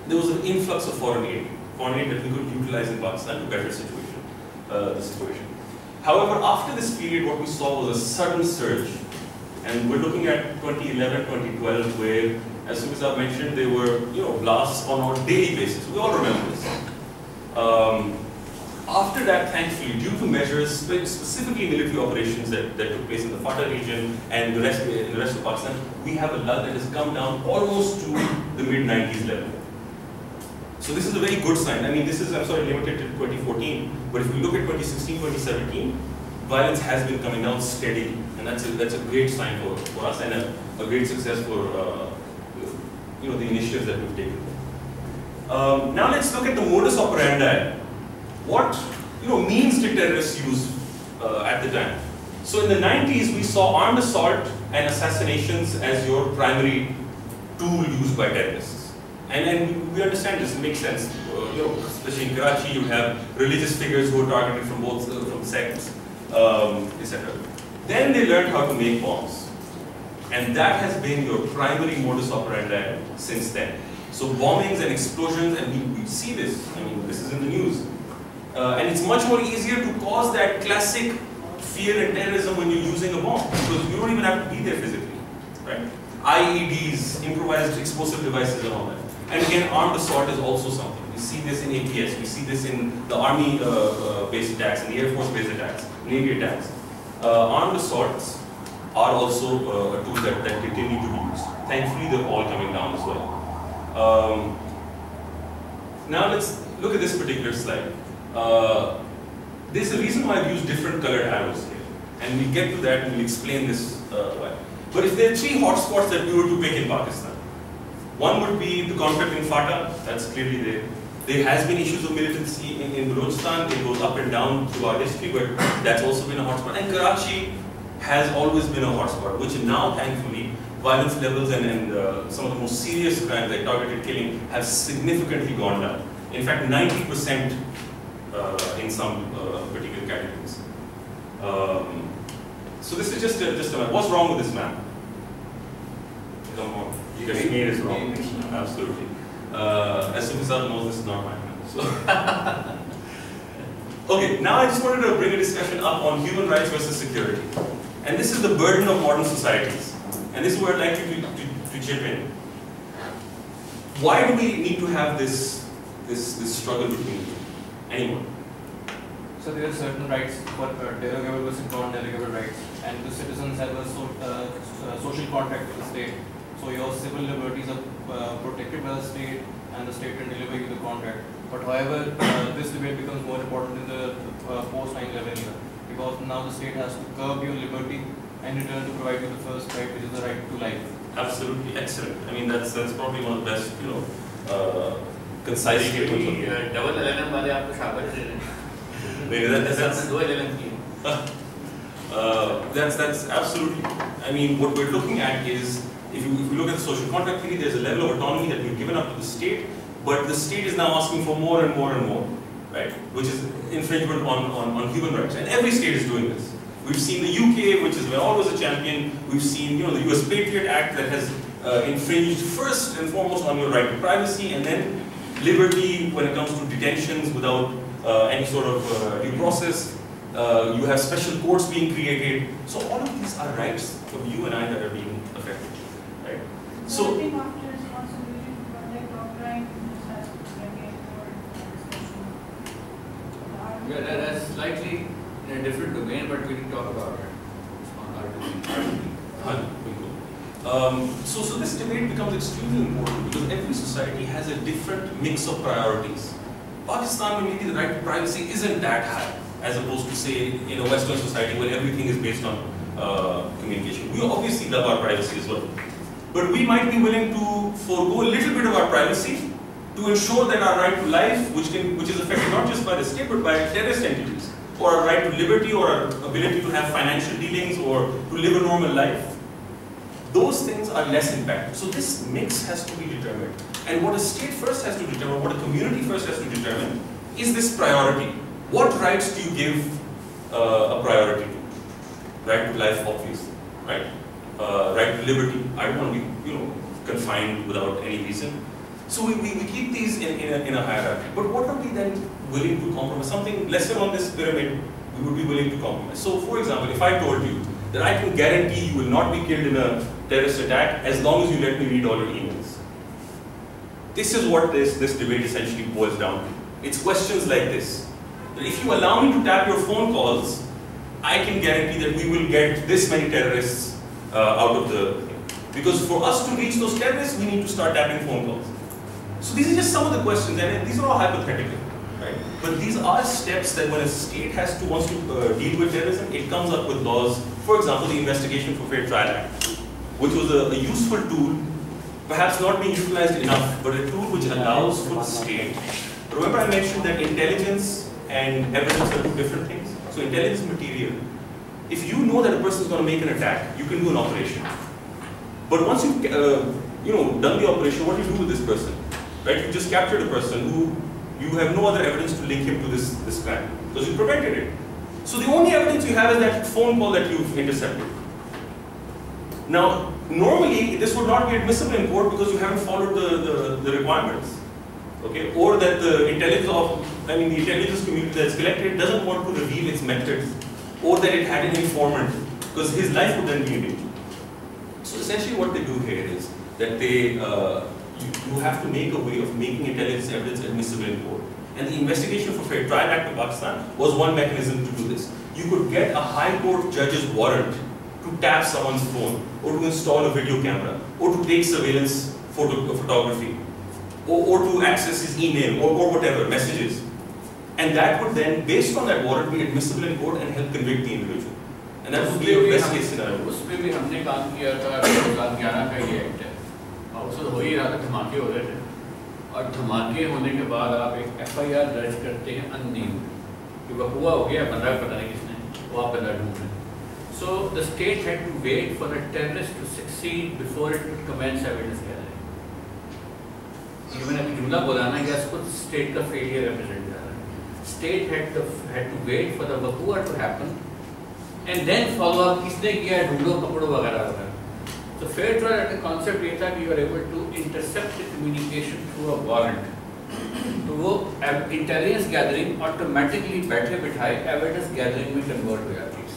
there was an influx of foreign aid that we could utilize in Pakistan to better the situation. However, after this period, what we saw was a sudden surge, and we're looking at 2011, 2012, where, as soon as I mentioned, there were blasts on a daily basis. We all remember this. After that, thankfully, due to measures, specifically military operations that took place in the FATA region and in the rest of Pakistan, we have a lull that has come down almost to the mid-90s level. So this is a very good sign. I mean, this is, I'm sorry, limited to 2014, but if we look at 2016, 2017, violence has been coming down steadily, and that's a great sign for us and a great success for the initiatives that we've taken. Now let's look at the modus operandi. What means did terrorists use at the time? So in the 90s, we saw armed assault and assassinations as your primary tool used by terrorists. And we understand this, it makes sense. Especially in Karachi, you have religious figures who are targeted from both from sects, etc. Then they learned how to make bombs. And that has been your primary modus operandi since then. So bombings and explosions, and we see this, I mean, this is in the news. And it's much more easier to cause that classic fear and terrorism when you're using a bomb, because you don't even have to be there physically, right? IEDs, improvised explosive devices and all that. And again, armed assault is also something. We see this in APS, we see this in the army-based attacks, in the Air Force-based attacks, Navy attacks. Armed assaults are also a tool that continue to be used. Thankfully, they're all coming down as well. Now let's look at this particular slide. There's a reason why I've used different colored arrows here, and we'll get to that and we'll explain this why. But if there are three hotspots that we were to pick in Pakistan, one would be the conflict in FATA, that's clearly there. There has been issues of militancy in Balochistan, it goes up and down throughout history, but that's also been a hotspot. And Karachi has always been a hotspot, which now, thankfully, violence levels and some of the most serious crimes like targeted killing have significantly gone down. In fact, 90% in some particular categories. So this is just a map. What's wrong with this map? Come on. Kashmir is wrong. Absolutely. As soon as I know, this is not my map. So okay, now I just wanted to bring a discussion up on human rights versus security. And this is the burden of modern societies. And this is where I'd like you to chip in. Why do we need to have this struggle between anyone? So there are certain rights for derogable versus non-derogable rights, and the citizens have a social contract with the state. So your civil liberties are protected by the state, and the state can deliver you the contract. But however, this debate becomes more important in the post 9/11 era, because now the state has to curb your liberty and in return to provide you the first right, which is the right to life. Absolutely, excellent. I mean, that's probably one of the best, concise statements. Double LLM वाले आपको शाबाश दे रहे हैं. That's absolutely. I mean, what we're looking at is, if you look at the social contract theory, there's a level of autonomy that we've given up to the state, but the state is now asking for more and more and more, right? Which is infringement on human rights, and every state is doing this. We've seen the UK, which is always a champion. We've seen, the US Patriot Act that has infringed first and foremost on your right to privacy, and then liberty when it comes to detentions without any sort of due process. You have special courts being created. So all of these are rights of you and I that are being affected, right? So after responsibility to protect offline, this has to be again for Yeah, that's slightly in a different domain, but we can talk about it. It's not our domain. So this debate becomes extremely important because every society has a different mix of priorities. Pakistan, maybe the right to privacy isn't that high, as opposed to, say, in a Western society where everything is based on communication. We obviously love our privacy as well. But we might be willing to forego a little bit of our privacy to ensure that our right to life, which is affected not just by the state, but by terrorist entities, or our right to liberty, or our ability to have financial dealings, or to live a normal life, those things are less impacted. So this mix has to be determined. And what a state first has to determine, what a community first has to determine, is this priority. What rights do you give a priority to? Right to life, obviously, right? Right to liberty. I don't want to be, confined without any reason. So we keep these in a hierarchy. But what are we then willing to compromise? Something lesser on this pyramid, we would be willing to compromise. So for example, if I told you that I can guarantee you will not be killed in a terrorist attack as long as you let me read all your emails. This is what this debate essentially boils down to. It's questions like this. That if you allow me to tap your phone calls, I can guarantee that we will get this many terrorists out of the thing. Because for us to reach those terrorists, we need to start tapping phone calls. So these are just some of the questions, and these are all hypothetical, right? But these are steps that when a state wants to deal with terrorism, it comes up with laws. For example, the Investigation for Fair Trial Act, which was a useful tool, perhaps not being utilized enough, but a tool which allows for the state. Remember I mentioned that intelligence and evidence are two different things. So intelligence material, if you know that a person is going to make an attack, you can do an operation. But once you've done the operation, what do you do with this person? Right? You just captured a person who you have no other evidence to link him to this crime because you prevented it. So the only evidence you have is that phone call that you've intercepted. Now, normally this would not be admissible in court because you haven't followed the requirements, okay? Or that the intelligence community that's collected doesn't want to reveal its methods, or that it had an informant because his life would then be in danger. So essentially, what they do here is that they you have to make a way of making intelligence evidence admissible in court. And the Investigation for Fair Trial Act of Pakistan was one mechanism to do this. You could get a high court judge's warrant to tap someone's phone, or to install a video camera, or to take surveillance photography, or to access his email, or whatever, messages. And that would then, based on that warrant, be admissible in court and help convict the individual. And that would be a best case scenario. उसमें भी हमने काम किया था 2011 का ये act है और उसमें हो ही रहा था धमाके हो रहे थे और धमाके होने के बाद आप एक FIR दर्ज करते हैं अननेम कि वह हुआ हो गया बंदा पता नहीं किसने वो आप बंदा ढूंढ रहे हैं. So the state had to wait for a terrorist to succeed before it could commence evidence gathering. ये मैंने अभी जुमला बोला ना कि इसको state का failure represent कर रहा है. State had to wait for the वकूआ to happen and then follow up किसने किया ढूंढो पकड़ो वगैरह वगैरह. So fair trial का concept ये था कि you are able to intercept the communication through a warrant. तो वो intelligence gathering automatically बैठे बिठाए evidence gathering में convert हो जाती है.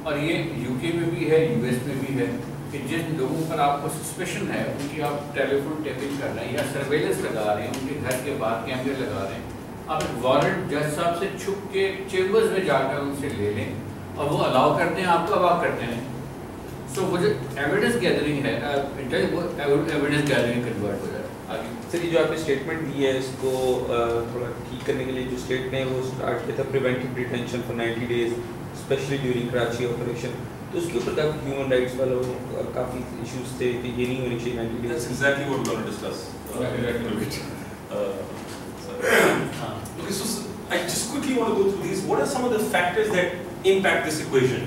और ये UK में भी है, US में भी है कि जिन लोगों पर आपको सस्पेशन है उनकी आप टेलीफोन टेपिंग कर रहे हैं या सर्वेलेंस लगा रहे हैं, उनके घर के बाहर कैमरे लगा रहे हैं, आप एक वारंट जज साहब से छुप के चेम्बर्स में जाकर उनसे ले लें और वो अलाउ करते हैं आपको, अब आप करते हैं. सो वो जो एविडेंस गैदरिंग है वो एविडेंस गैदरिंग कन्वर्ट हो जाए. आगे सर ये जो आपने स्टेटमेंट दी है इसको थोड़ा ठीक करने के लिए जो स्टेट ने वो स्टार्ट किया था preventive detention for 90 days specially during Karachi operation, तो उसके ऊपर तक ह्यूमन राइट्स वालों काफ़ी इश्यूज थे कि ये नहीं होनी चाहिए 90 days. That's exactly what we're going to discuss. Okay, so I just quickly want to go through these. What are some of the factors that impact this equation?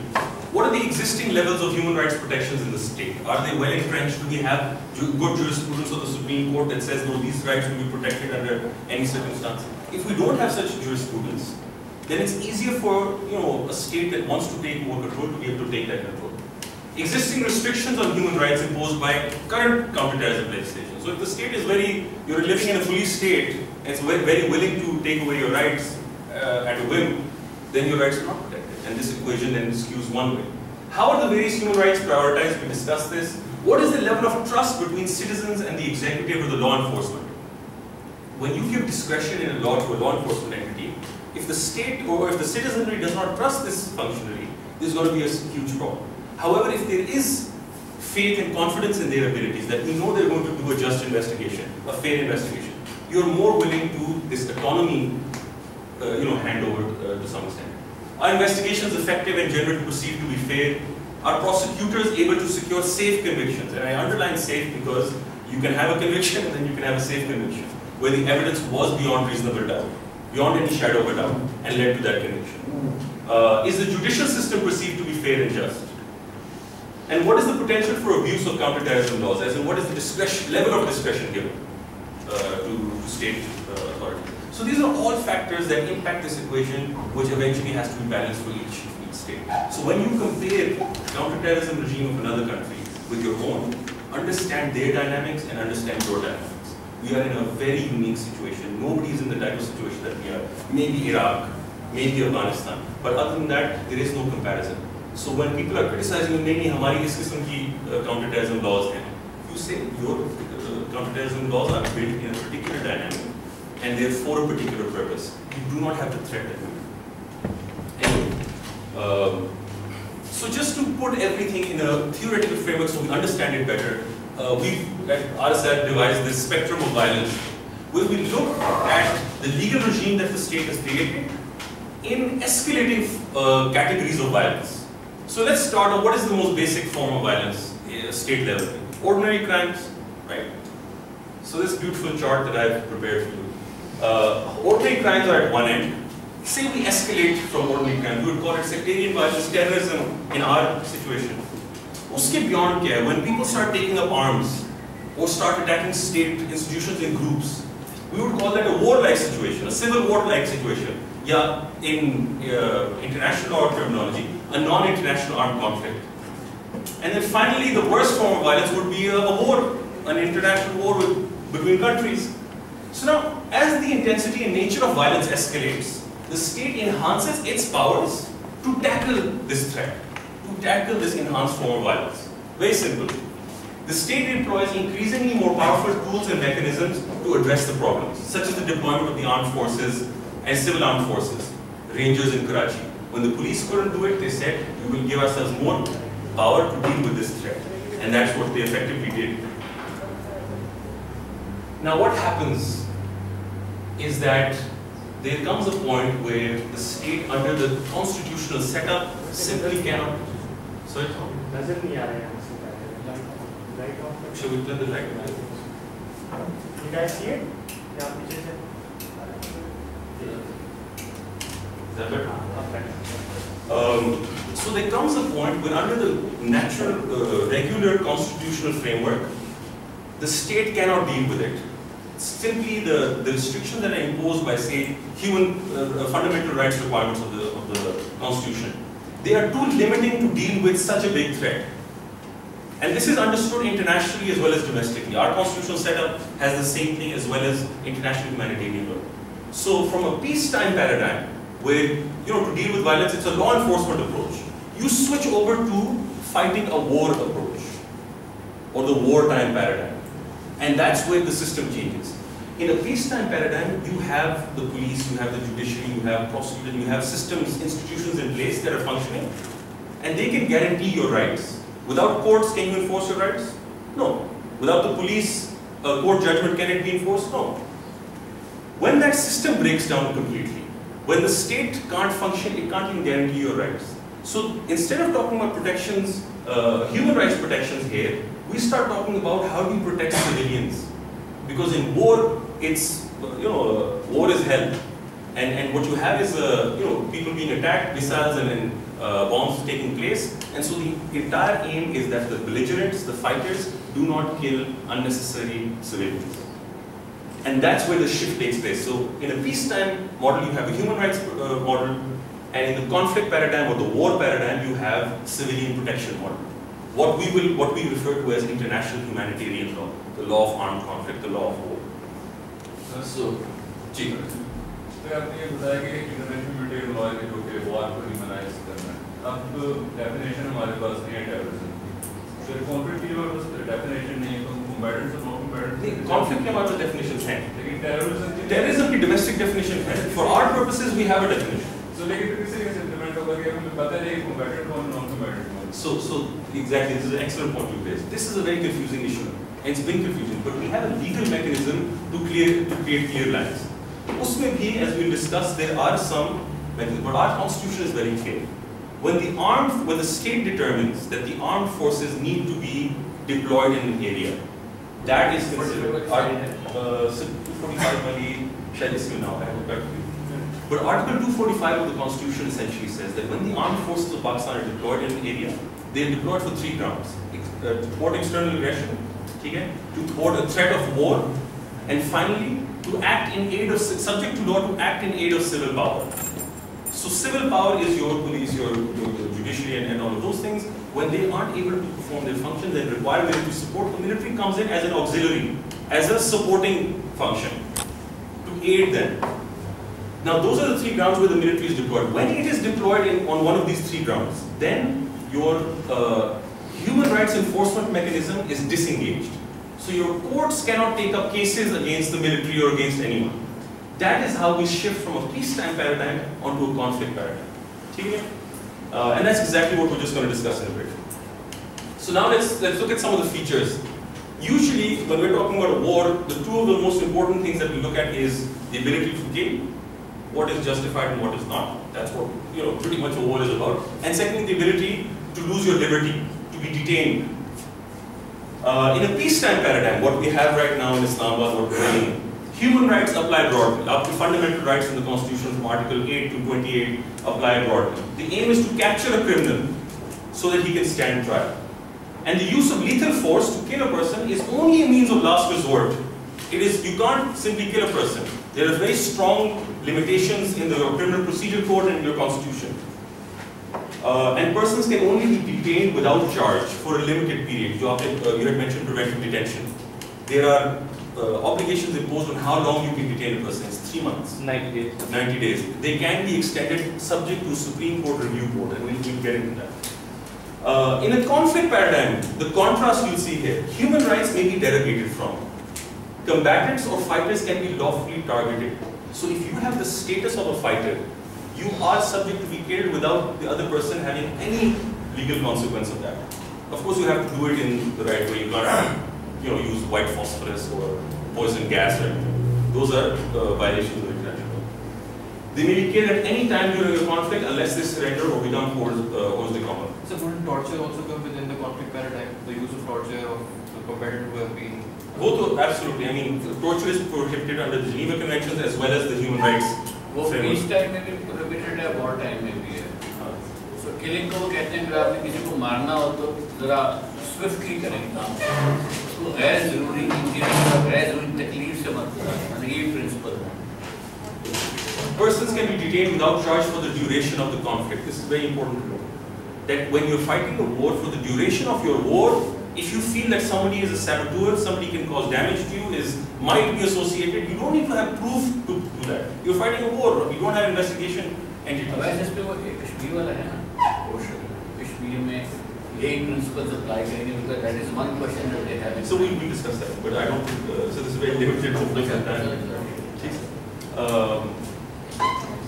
What are the existing levels of human rights protections in the state? Are they well entrenched? Do we have good jurisprudence of the Supreme Court that says no, these rights will be protected under any circumstance? If we don't have such jurisprudence, then it's easier for a state that wants to take more control to be able to take that control. Existing restrictions on human rights imposed by current counterterrorism legislation. So if the state is you're living in a police state and it's very willing to take away your rights at a whim, then your rights are not protected. And this equation then skews one way. How are the various human rights prioritized? We discussed this. What is the level of trust between citizens and the executive or the law enforcement? When you give discretion in a law to a law enforcement entity, if the state or if the citizenry does not trust this functionary, there's going to be a huge problem. However, if there is faith and confidence in their abilities, that we know they're going to do a just investigation, a fair investigation, you're more willing to this autonomy, hand over to some extent. Are investigations effective and generally perceived to be fair? Are prosecutors able to secure safe convictions? And I underline safe because you can have a conviction and then you can have a safe conviction, where the evidence was beyond reasonable doubt, beyond any shadow of a doubt, and led to that conviction. Is the judicial system perceived to be fair and just? And what is the potential for abuse of counterterrorism laws? As in, what is the level of discretion given to state authority? So these are all factors that impact this equation, which eventually has to be balanced for each state. So when you compare counterterrorism regime of another country with your own, understand their dynamics and understand your dynamics. we are in a very unique situation. Nobody is in the type of situation that we are. Maybe Iraq, maybe Afghanistan, but other than that, there is no comparison. So when people are criticizing, maybe हमारी इस किस्म की counterterrorism laws हैं, you say your counterterrorism laws are built in a particular dynamic, and they're for a particular purpose. You do not have the threat element. Anyway, so just to put everything in a theoretical framework so we understand it better, we at RSAT devised this spectrum of violence, where we look at the legal regime that the state has created in escalating categories of violence. So let's start off, what is the most basic form of violence at state level? Ordinary crimes, right? So this beautiful chart that I've prepared for you. Ordinary crimes are at one end. Say we escalate from ordinary crimes, we would call it sectarian violence, terrorism in our situation. Uske beyond kya hai? When people start taking up arms or start attacking state institutions in groups, we would call that a war-like situation, a civil war-like situation. Yeah, in international law terminology, a non-international armed conflict. And then finally, the worst form of violence would be a war, an international war between countries. So now, as the intensity and nature of violence escalates, the state enhances its powers to tackle this threat, to tackle this enhanced form of violence. Very simple. The state employs increasingly more powerful tools and mechanisms to address the problems, such as the deployment of the armed forces and civil armed forces, Rangers in Karachi. When the police couldn't do it, they said, we will give ourselves more power to deal with this threat. And that's what they effectively did. Now what happens is that there comes a point where the state, under the constitutional setup, simply cannot. Sorry, Tom? Should we turn the light on? You guys see it? Is that better? So there comes a point when, under the natural, regular constitutional framework, the state cannot deal with it. Simply the restrictions that are imposed by, say, human fundamental rights requirements of the Constitution, they are too limiting to deal with such a big threat. And this is understood internationally as well as domestically. Our constitutional setup has the same thing as well as international humanitarian law. So from a peacetime paradigm, where, to deal with violence, it's a law enforcement approach, you switch over to fighting a war approach, or the wartime paradigm. And that's where the system changes. In a peacetime paradigm, you have the police, you have the judiciary, you have prosecutors, you have systems, institutions in place that are functioning, and they can guarantee your rights. Without courts, can you enforce your rights? No. Without the police, court judgment, can it be enforced? No. When that system breaks down completely, when the state can't function, it can't even guarantee your rights. So instead of talking about protections, human rights protections here, we start talking about how do you protect civilians. Because in war, it's, war is hell. And what you have is, people being attacked, missiles and bombs taking place. And so the entire aim is that the belligerents, the fighters, do not kill unnecessary civilians. And that's where the shift takes place. So in a peacetime model, you have a human rights model, and in the conflict paradigm or the war paradigm, you have civilian protection model. What we refer to as international humanitarian law, the law of armed conflict, the law of war. So, जी. तो आपने ये बताया कि international humanitarian law के जो कि war को humanise करना है, अब डेफिनेशन हमारे पास नहीं है टेररिज्म की, तो कॉन्फ्लिक्ट की हमारे पास डेफिनेशन नहीं है, तो कॉम्बैटेंट्स और नॉन कॉम्बैटेंट्स कॉन्फ्लिक्ट के हमारे डेफिनेशन हैं, लेकिन टेररिज्म की डोमेस्टिक डेफिनेशन है. For our purposes we have a definition. So लेकिन किसी का सेंटिमेंट होगा कि हमें पता नहीं है कॉम्बैटेंट कौन नॉन कॉम्बैटेंट कौन. So exactly, this is an excellent point you raised. This is a very confusing issue, and it's been confusing, but we have a legal mechanism to create clear lines. Usme bhi, as we'll discuss, there are some mechanisms, but our constitution is very clear. When the state determines that the armed forces need to be deployed in an area, that is considered. 245 wali shall isme now, I hope that. But Article 245 of the Constitution essentially says that when the armed forces of Pakistan are deployed in an area, they are deployed for 3 grounds: to thwart external aggression, to thwart a threat of war, and finally to act in aid of, subject to law, to act in aid of civil power. So civil power is your police, your judiciary and all of those things. When they aren't able to perform their functions and require military support, the military comes in as an auxiliary, as a supporting function to aid them. Now those are the three grounds where the military is deployed. When it is deployed on one of these three grounds, then your human rights enforcement mechanism is disengaged. So your courts cannot take up cases against the military or against anyone. That is how we shift from a peacetime paradigm onto a conflict paradigm. Okay? And that's exactly what we're just going to discuss in a bit. So now let's look at some of the features. Usually, when we're talking about a war, the two of the most important things that we look at is the ability to kill, what is justified and what is not. That's what pretty much a war is about. And secondly, the ability to lose your liberty, to be detained. In a peacetime paradigm, what we have right now in Islamabad, what we're doing, human rights apply broadly. Up to fundamental rights in the Constitution from Article 8 to 28 apply broadly. The aim is to capture a criminal so that he can stand trial. And the use of lethal force to kill a person is only a means of last resort. You can't simply kill a person. There are very strong limitations in the Criminal Procedure Code and in your Constitution. And persons can only be detained without charge for a limited period. You had mentioned preventive detention. There are obligations imposed on how long you can detain a person. It's 3 months. 90 days. 90 days. They can be extended subject to Supreme Court review board, and we'll get into that. In a conflict paradigm, the contrast you'll see here, human rights may be derogated from. Combatants or fighters can be lawfully targeted. So if you have the status of a fighter, you are subject to be killed without the other person having any legal consequence of that. Of course, you have to do it in the right way. You can't, use white phosphorus or poison gas or anything. Those are violations of international law. They may be killed at any time during a conflict unless they surrender or become hors de combat. So wouldn't torture also come within the conflict paradigm? The use of torture of the combatants who have been... Both, absolutely. I mean, torture is prohibited under the Geneva Conventions as well as the human rights. वो peace time में भी prohibited है, war time में भी है. So killing को वो कहते हैं, अगर आपने किसी को मारना हो तो जरा swiftly करें काम. तो गैर ज़रूरी इंजरी और गैर ज़रूरी तकलीफ से मत करें. ये principle है. Persons can be detained without charge for the duration of the conflict. This is very important to know. That when you're fighting a war, for the duration of your war, if you feel that somebody is a saboteur, somebody can cause damage to you, might be associated, you don't need to have proof to do that. You're fighting a war, you don't have investigation entities. वैसे इस पे वो कश्मीर वाला है ना, कश्मीर में यही principles apply करेंगे, because that is one question that they have. So we discuss that, but I don't think, so this is very limited focus at time.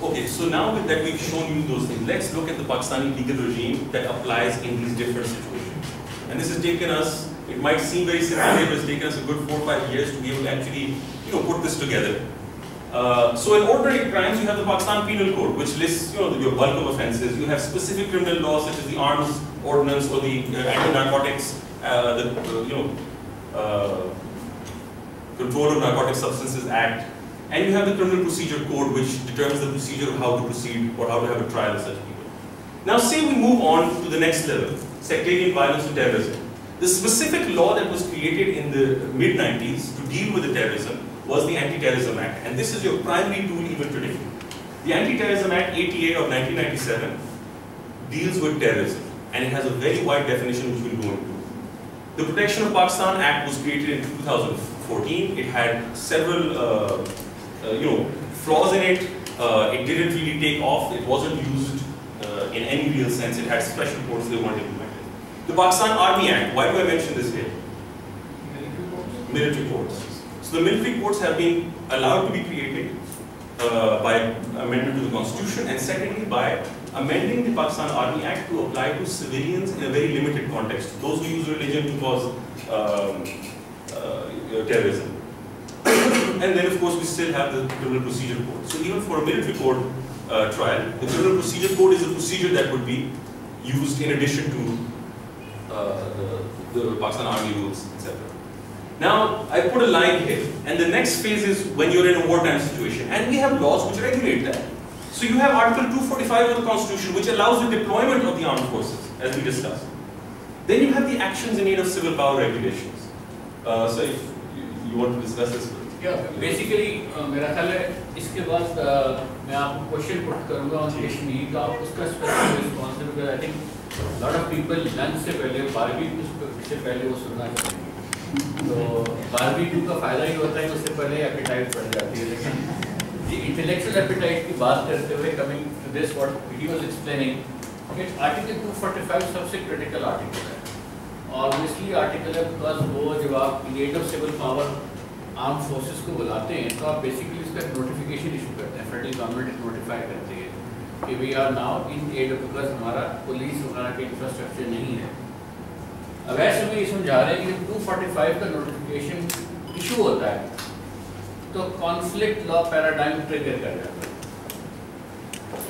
Okay, so now that we've shown you those things, let's look at the Pakistani legal regime that applies in these different situations. And this has taken us, it might seem very simple, but it's taken us a good 4 or 5 years to be able to actually, put this together. So in ordinary crimes, you have the Pakistan Penal Code, which lists, your bulk of offences. You have specific criminal laws such as the Arms Ordinance or the Anti-Narcotics, Control of Narcotic Substances Act. And you have the Criminal Procedure Code, which determines the procedure of how to proceed or how to have a trial of such people. Now say we move on to the next level, sectarian violence and terrorism. The specific law that was created in the mid-90s to deal with the terrorism was the Anti-Terrorism Act. And this is your primary tool even today. The Anti-Terrorism Act 88 of 1997 deals with terrorism. And it has a very wide definition which we'll go into. The Protection of Pakistan Act was created in 2014. It had several flaws in it. It didn't really take off. It wasn't used in any real sense. It had special courts they wanted implemented. The Pakistan Army Act, why do I mention this here? Military courts. So the military courts have been allowed to be created by amendment to the Constitution, and secondly by amending the Pakistan Army Act to apply to civilians in a very limited context. Those who use religion to cause terrorism. And then of course we still have the Criminal Procedure Code. So even for a military court trial, the Criminal Procedure Code is a procedure that would be used in addition to the Pakistan Army rules, etc. Now I put a line here, and the next phase is when you're in a wartime situation, and we have laws which regulate that. So you have Article 245 of the Constitution, which allows the deployment of the armed forces, as we discussed. Then you have the actions in aid of civil power regulations. So if you want to discuss this, basically میرا خیال ہے اس کے بعد میں آپ کو question پٹ کروں گا کشمیر کا، اس کا اسپیسیفک رسپانس ہے. I think lot of people lunch سے پہلے باربیکیو سے پہلے وہ سننا چاہیں گے. تو باربیکیو کا فائدہ یہ ہوتا ہے کہ اس سے پہلے ایپیٹائٹ بڑھ جاتی ہے. لیکن جی انٹلیکچوئل ایپیٹائٹ کی بات کرتے ہوئے coming to this what he was explaining کہ آرٹیکل 245 سب سے کریٹیکل آرٹیکل ہے. اور اس لیے آرٹیکل ہے بیکاز وہ جب آپ in aid of civil power armed forces کو بلاتے ہیں تو آپ بیسیکلی اس کا نوٹیفیکیشن ایشو کرتے ہیں. فیڈرل گورنمنٹ نوٹیفائی کرتی ہے کہ we are now in aid because ہمارا پولیس وغیرہ کا انفراسٹرکچر نہیں ہے. اب ایسے میں یہ سمجھا رہے ہیں کہ 245 کا نوٹیفیکیشن ایشو ہوتا ہے تو کانفلکٹ لا پیراڈائم ٹریگر کر جاتا ہے.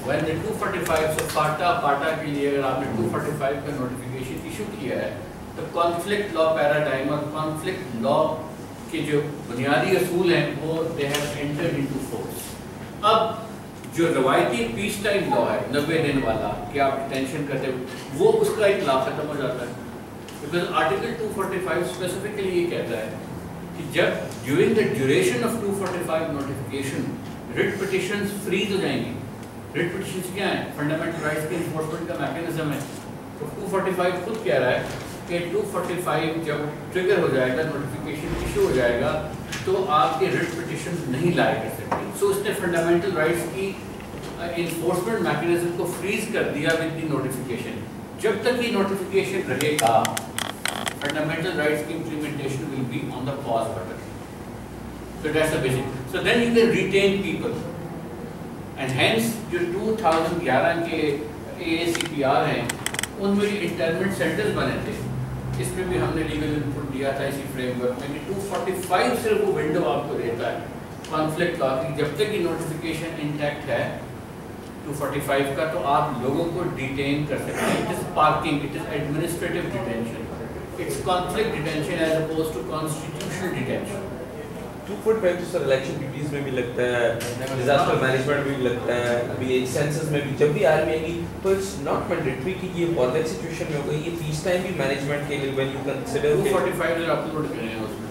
when the 245 سے پاٹا کے لیے اگر آپ نے 245 کا نوٹیفیکیشن ایشو کیا ہے تو کانفلکٹ لا پیراڈائم اور کانفلکٹ لا کے جو بنیادی اصول ہیں وہ they have entered into force. اب جو روایتی پیس ٹائم لا ہے 90 دن والا کہ آپ ڈیٹینشن کرتے وہ اس کا اطلاق ختم ہو جاتا ہے. بیکاز آرٹیکل 245 اسپیسیفکلی یہ کہتا ہے کہ جب during the duration of 245 notification writ petitions freeze ہو جائیں گی. ریٹ پٹیشنز کیا ہیں؟ فنڈامنٹل رائٹس کے انفورسمنٹ کا میکینزم ہے. تو 245 خود کہہ رہا ہے کہ 245 جب ٹریگر ہو جائے گا نوٹیفیکیشن ایشو ہو جائے گا تو آپ کے ریٹ پٹیشن نہیں لائے کر سکتے. سو اس نے فنڈامنٹل رائٹس کی انفورسمنٹ میکینزم کو فریز کر دیا ود دی نوٹیفیکیشن. جب تک یہ نوٹیفیکیشن رہے گا فنڈامنٹل رائٹس کی implementation will be on the pause button. So that's the basic. So then you can retain people. And hence جو 2011 کے AACPR ہیں ان میں انٹرنمنٹ سینٹرز بنے تھے. اس میں بھی ہم نے لیگل انپٹ دیا تھا اسی فریم ورک میں کہ 245 صرف وہ ونڈو آپ کو دیتا ہے کانفلکٹ لا کی. جب تک یہ نوٹیفیکیشن انٹیکٹ ہے 245 کا تو آپ لوگوں کو ڈیٹین کر سکتے ہیں. It is parking, it is administrative detention, its conflict detention as oppose to constitutional detention. 245 تو سر الیکشن ڈیوٹیز میں بھی لگتا ہے, ڈیزاسٹر مینجمنٹ میں بھی لگتا ہے, ابھی سینسس میں بھی. جب بھی آرمی آئے گی تو اٹس ناٹ مینڈیٹری کہ یہ وارلیک سچویشن میں ہوگا, یہ پیس ٹائم بھی مینجمنٹ کے لیے وین یو کنسیڈر 245 جو اپلوڈ کرے ہیں اس میں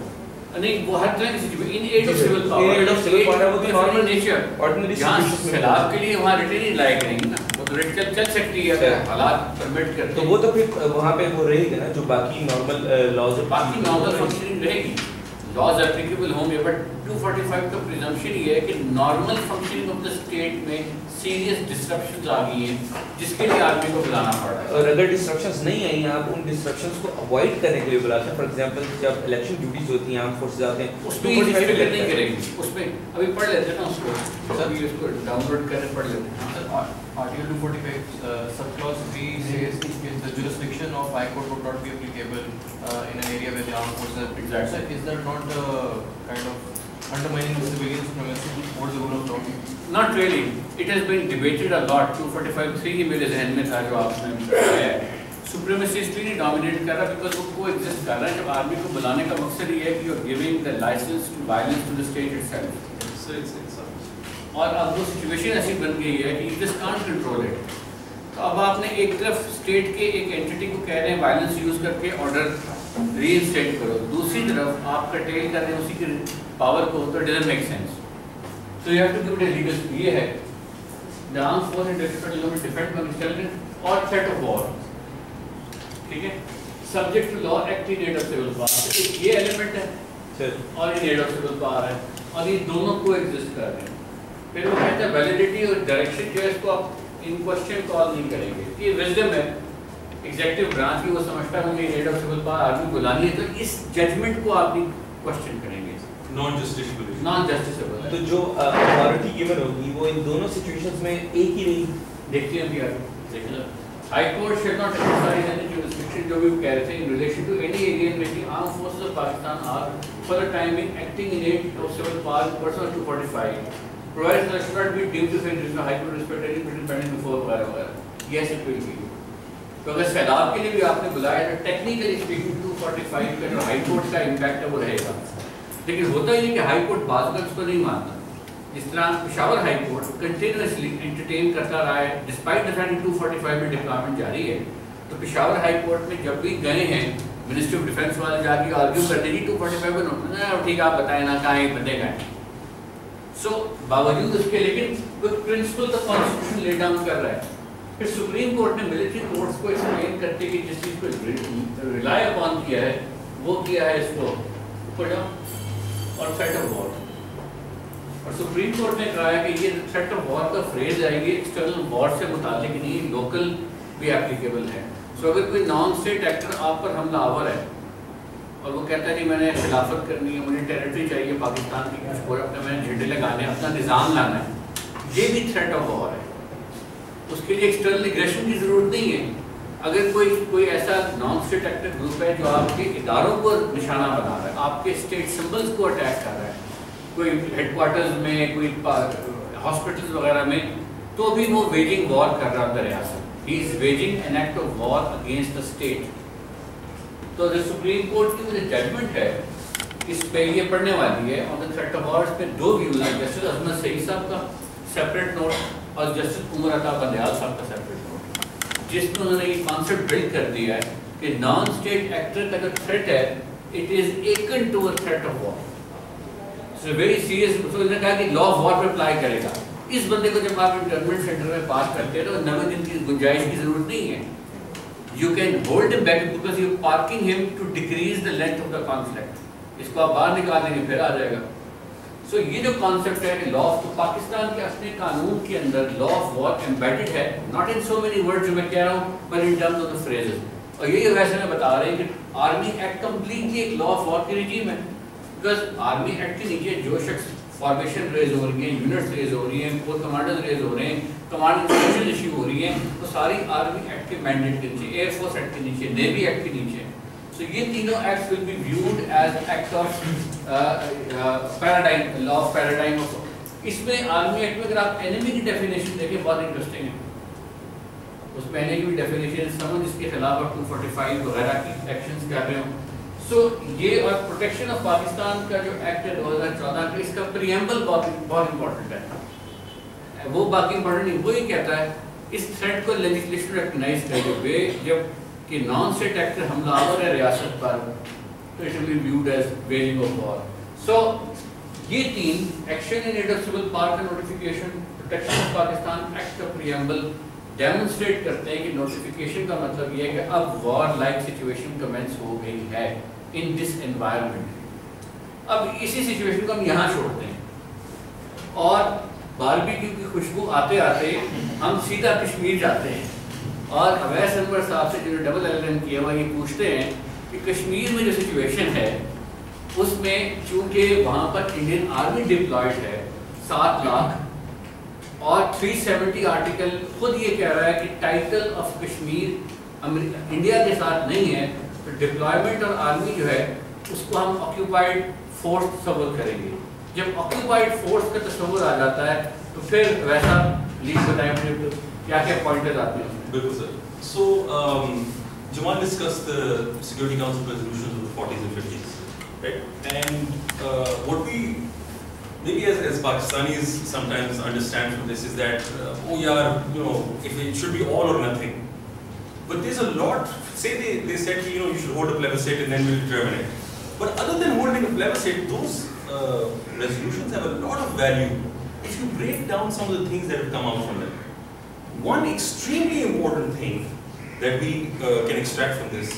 نہیں وہ ہر طرح کی situation in aid of civil power وہ تو نارمل نیچر آرڈنری سچویشن سیلاب کے لیے وہاں ریٹین ہی لائے کریں گے نا. وہ تو ریٹ چل سکتی ہے اگر حالات پرمٹ کرتے تو وہ تو پھر وہاں پہ وہ رہے گا نا جو باقی نارمل لاز باقی نارمل فنکشننگ رہے گی, لاز اپلیکیبل ہوں گے. بٹ 245 کا پریزمپشن یہ ہے کہ normal functioning of the state میں سیریس ڈسٹرپشنز آ گئی ہیں جس کے لیے آدمی کو بلانا پڑ رہا ہے. اور اگر ڈسٹرپشنز نہیں آئی آپ ان ڈسٹرپشنز کو اوائڈ کرنے کے لیے بلاتے ہیں. فار ایگزامپل جب الیکشن ڈیوٹیز ہوتی ہیں آرم فورسز آتے ہیں اس میں نہیں کریں گے. اس میں ابھی پڑھ لیتے ہیں نا اس کو, ابھی اس کو ڈاؤن لوڈ کرنے پڑھ لیتے ہیں. Article 245 subclause 3 says the jurisdiction of High Court would not be applicable in an area where the armed forces are. Exactly. So is that not kind of undermining the civilian supremacy or the rule of law? Not really. It has been debated a lot. 245(3 ہی میرے ذہن میں تھا جو آپ نے بتایا ہے. Supremacy اس لیے نہیں ڈومینیٹ کر رہا because وہ کو ایگزسٹ کر رہا ہے. جب آرمی کو بلانے کا مقصد یہ ہے کہ you are giving the license to violence to the state itself. اور اب وہ سچویشن ایسی بن گئی ہے کہ you just can't control it. تو اب آپ نے ایک طرف اسٹیٹ کے ایک اینٹی کو کہہ رہے ہیں وائلنس یوز کر کے آرڈر ری انسٹیٹ کرو, دوسری طرف آپ کرٹیل کر رہے ہیں اسی کے پاور کو, تو ڈزنٹ میک سینس. تو you have to give it a legal یہ ہے the armed force and defend by intelligence or threat of war. ٹھیک ہے, subject to law act in aid of civil power. ایک یہ element ہے اور in aid of civil power ہے اور یہ دونوں کو ایگزسٹ کر رہے ہیں. پھر وہ کہتے ہیں ویلیڈیٹی اور ڈائریکشن جو ہے اس کو آپ ان کوشچن کال نہیں کریں گے. یہ وزڈم ہے ایگزیکٹو برانچ کی, وہ سمجھتا ہے ہمیں aid of civil power army بلانی ہے تو اس ججمنٹ کو آپ بھی کوشچن کریں گے. نان جسٹسیبل, نان جسٹسیبل. تو جو اتھارٹی گیون ہوگی وہ ان دونوں سچویشنز میں ایک ہی رہی. دیکھتے ہیں ابھی دیکھ لو. High court shall not exercise any jurisdiction جو بھی کہہ رہے تھے in relation to any area in which the armed forces of Pakistan are for the time being acting in aid of civil power pursuant to 245. Provided that should not be deemed to say there is no high court respect any written pending before وغیرہ وغیرہ. Yes it will be. تو اگر سیلاب کے لیے بھی آپ نے بلایا تو ٹیکنیکلی اسپیکنگ 245 کا جو ہائی کورٹ کا امپیکٹ ہے وہ رہے گا. لیکن ہوتا یہ کہ ہائی کورٹ بعض اوقات اس کو نہیں مانتا. جس طرح Peshawar high court continuously entertain کرتا رہا ہے ڈسپائٹ دا فیکٹ 245 میں ڈپلائمنٹ جاری ہے. تو پشاور ہائی کورٹ میں جب بھی گئے ہیں منسٹری آف ڈیفینس والے جا کے آرگیو کرتے جی 245 بنو ٹھیک آپ بتائیں نا کہاں ایک بندے کا ہے. سو باوجود اس کے لیکن کوئی پرنسپل تو کانسٹیٹیوشن لے ڈاؤن کر رہا ہے. پھر سپریم کورٹ نے ملٹری کورٹس کو ایکسپلین کرتے کہ جس چیز کو ریلائی اپون کیا ہے وہ کیا ہے اس کو اوپر جاؤ اور تھریٹ آف وار. اور سپریم کورٹ نے کہا ہے کہ یہ تھریٹ آف وار کا فریز ہے یہ ایکسٹرنل وار سے متعلق نہیں, لوکل بھی اپلیکیبل ہے. سو اگر کوئی نان اسٹیٹ ایکٹر آپ پر حملہ آور ہے اور وہ کہتا ہے کہ میں نے خلافت کرنی ہے, مجھے ٹیریٹری چاہیے پاکستان کی, کچھ پورا اپنے میں نے جھنڈے لگانے اپنا نظام لانا ہے, یہ بھی تھریٹ آف وار ہے. اس کے لیے ایکسٹرنل ایگریشن کی ضرورت نہیں ہے. اگر کوئی ایسا نان اسٹیٹ ایکٹر گروپ ہے جو آپ کے اداروں کو نشانہ بنا رہا ہے, آپ کے اسٹیٹ سمبلس کو اٹیک کر رہا ہے, کوئی ہیڈ کوارٹرز میں, کوئی ہاسپٹلز وغیرہ میں, تو بھی وہ ویجنگ وار کر رہا ہے ریاست. He is waging an act of war against the state. تو جو سپریم کورٹ کی جو ججمنٹ ہے اس پہ یہ پڑھنے والی ہے on the threat of war. اس پہ دو ویوز ہیں, جسٹس عظمت سعید صاحب کا سیپریٹ نوٹ اور جسٹس عمر عطا بندیال صاحب کا سیپریٹ نوٹ, جس میں انہوں نے یہ کانسیپٹ بلڈ کر دیا ہے کہ نان اسٹیٹ ایکٹر کا جو تھریٹ ہے it is akin to a threat of war. Very serious. انہوں نے کہا کہ لا آف وار پہ اپلائی کرے گا. اس بندے کو جب آپ انٹرنمنٹ سینٹر میں پاس کرتے ہیں تو 90 دن کی گنجائش کی ضرورت نہیں ہے. You can hold them back because you parking them to decrease the length of the conflict. اس کو آپ باہر نکال دیں گے پھر آ جائے گا. سو یہ جو کانسیپٹ ہے کہ لا آف, تو پاکستان کے اپنے قانون کے اندر لا آف وار ایمبیڈڈ ہے, not in so many word جو میں کہہ رہا ہوں پر in terms of the phrases. اور یہی ویسے میں بتا رہے ہیں کہ آرمی ایکٹ کمپلیٹلی ایک لا آف وار کی رجیم ہے. بیکاز آرمی ایکٹ کے نیچے جو شخص فارمیشن ریز ہو رہی ہیں, یونٹس ریز ہو رہی ہیں, کور کمانڈرز ریز ہو رہے ہیں, کمانڈ انسٹرکشن ایشو ہو رہی ہیں, تو ساری آرمی ایکٹ کے مینڈیٹ کے نیچے, ایئر فورس ایکٹ کے نیچے, نیوی ایکٹ کے نیچے. سو یہ تینوں acts will be viewed as act of paradigm, law of paradigm of. اس میں آرمی ایکٹ میں اگر آپ اینیمی کی ڈیفینیشن دیکھیں بہت انٹرسٹنگ ہے. اس میں اینیمی کی ڈیفینیشن سمجھ اس کے خلاف آپ 245 وغیرہ کی ایکشنز کر رہے ہوں. سو یہ اور پروٹیکشن آف پاکستان کا جو ایکٹ ہے 2014 کا, اس کا پریمبل بہت امپورٹنٹ ہے. وہ باقی امپورٹنٹ نہیں, وہ یہ کہتا ہے اس تھریٹ کو لیجسلیشن ریکگنائز کرتے ہوئے جب کہ نان اسٹیٹ ایکٹر حملہ آور ہے ریاست پر تو it will be viewed as waging of war. So یہ تین action in aid of civil power کا notification, protection of Pakistan act کا پریمبل ڈیمونسٹریٹ کرتے ہیں کہ نوٹیفیکیشن کا مطلب یہ ہے کہ اب وار لائک سچویشن کمنس ہو گئی ہے ان دس انوائرمنٹ. اب اسی سچویشن کو ہم یہاں چھوڑتے ہیں اور باربیکیو کی خوشبو آتے آتے ہم سیدھا کشمیر جاتے ہیں اور اویس انور صاحب سے جو ڈبل LLM کیا ہوا یہ پوچھتے ہیں کہ کشمیر میں جو سچویشن ہے اس میں چونکہ وہاں پر انڈین آرمی ڈپلائڈ ہے 7 لاکھ اور 370 آرٹیکل خود یہ کہہ رہا ہے کہ ٹائٹل آف کشمیر انڈیا کے ساتھ نہیں ہے, تو ڈپلائمنٹ اور آرمی جو ہے اس کو ہم آکیوپائڈ فورس تصور کریں گے. جب آکیوپائڈ فورس کا تصور آ جاتا ہے تو پھر ویسا لیڈ بتائیں کیا کیا پوائنٹرز آتے ہیں. بالکل سر. سو Jamal discussed the Security Council resolutions of the 40s and 50s, right? And what we maybe as Pakistanis sometimes understand from this is that oh yeah, you know, if it should be all or nothing. But there's a lot. Say they said you know you should hold a plebiscite and then we'll determine it. But other than holding a plebiscite, those resolutions have a lot of value if you break down some of the things that have come out from them. One extremely important thing that we can extract from this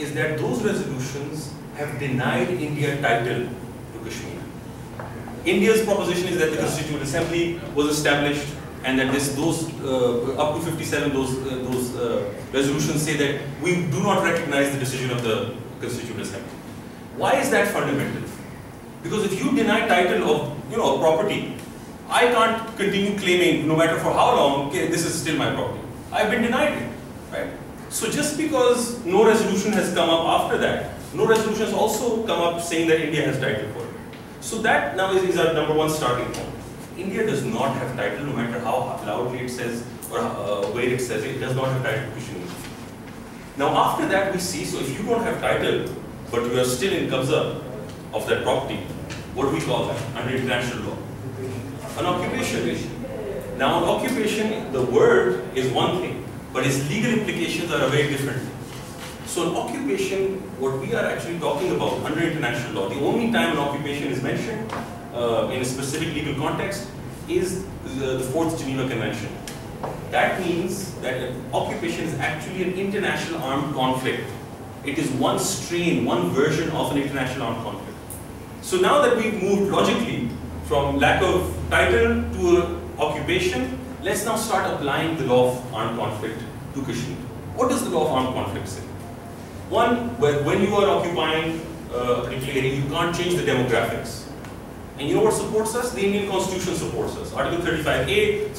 is that those resolutions have denied India title to Kashmir. India's proposition is that the Constituent Assembly was established and that those up to 57 those resolutions say that we do not recognize the decision of the Constituent Assembly. Why is that fundamental? Because if you deny title of a property, I can't continue claiming no matter for how long, okay, this is still my property. I've been denied it, right? So just because no resolution has come up after that, no resolution has also come up saying that India has title for it. So that now is our number one starting point. India does not have title, no matter how loudly it says or where it says it does not have title to Kashmir. Now after that we see, so if you don't have title, but you are still in qabza of that property, what do we call that under international law? An occupation. Now an occupation, the word is one thing, but its legal implications are a very different thing. So an occupation, what we are actually talking about under international law, the only time an occupation is mentioned in a specific legal context is the Fourth Geneva Convention. That means that an occupation is actually an international armed conflict. It is one strain, one version of an international armed conflict. So now that we've moved logically from lack of title to occupation, let's now start applying the law of armed conflict to Kashmir. What does the law of armed conflict say? One, when you are occupying a particular area, you can't change the demographics. And you know what supports us? The Indian Constitution supports us. Article 35A,